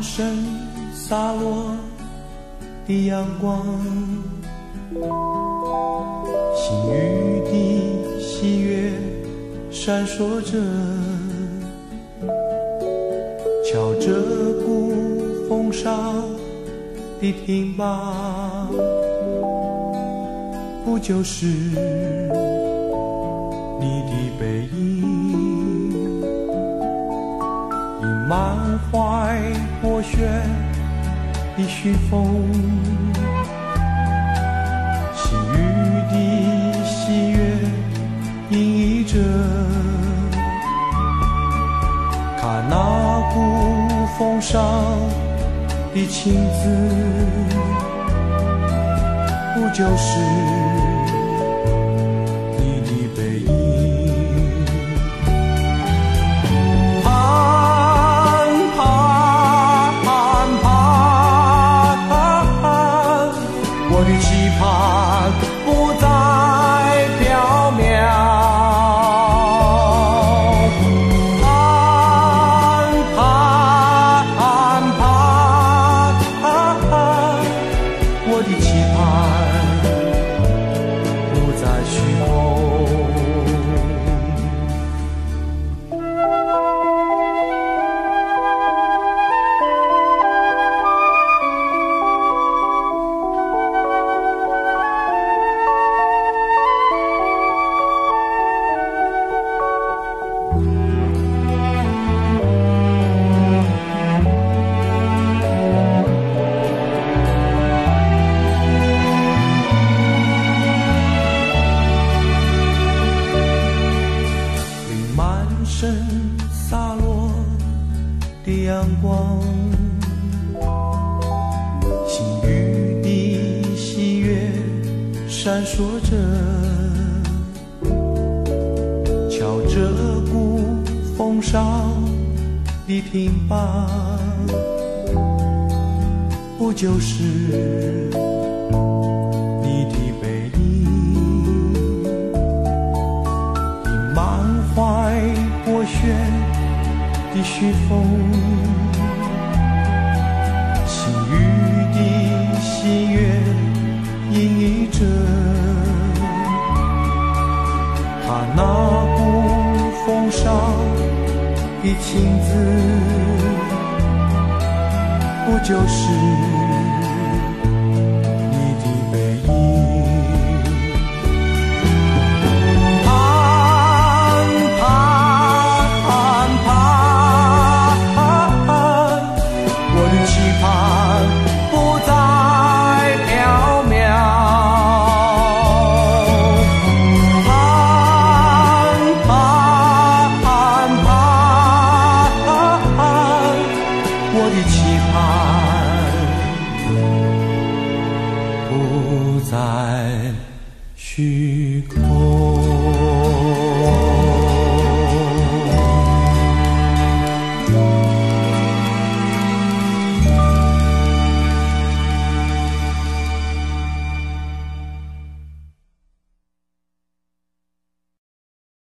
身洒落的阳光，心雨的喜悦闪烁着，敲着鼓风沙的停吧，不就是你的背影，已满怀波旋的旋风，细雨的喜悦洋溢着，看那鼓风上的情字，不就是你的背影，盼盼盼盼，我的期盼不再缥缈，盼盼盼盼，我的期盼不再虚空。身洒落的阳光，心雨的喜悦闪烁着，敲着鼓风上的停吧，不就是你的背影，已满怀波旋的旋风，细雨的喜悦洋溢着，看那鼓风上的情字，不就是你的背影，期盼不再缥缈，盼盼盼，我的期盼不再虚空。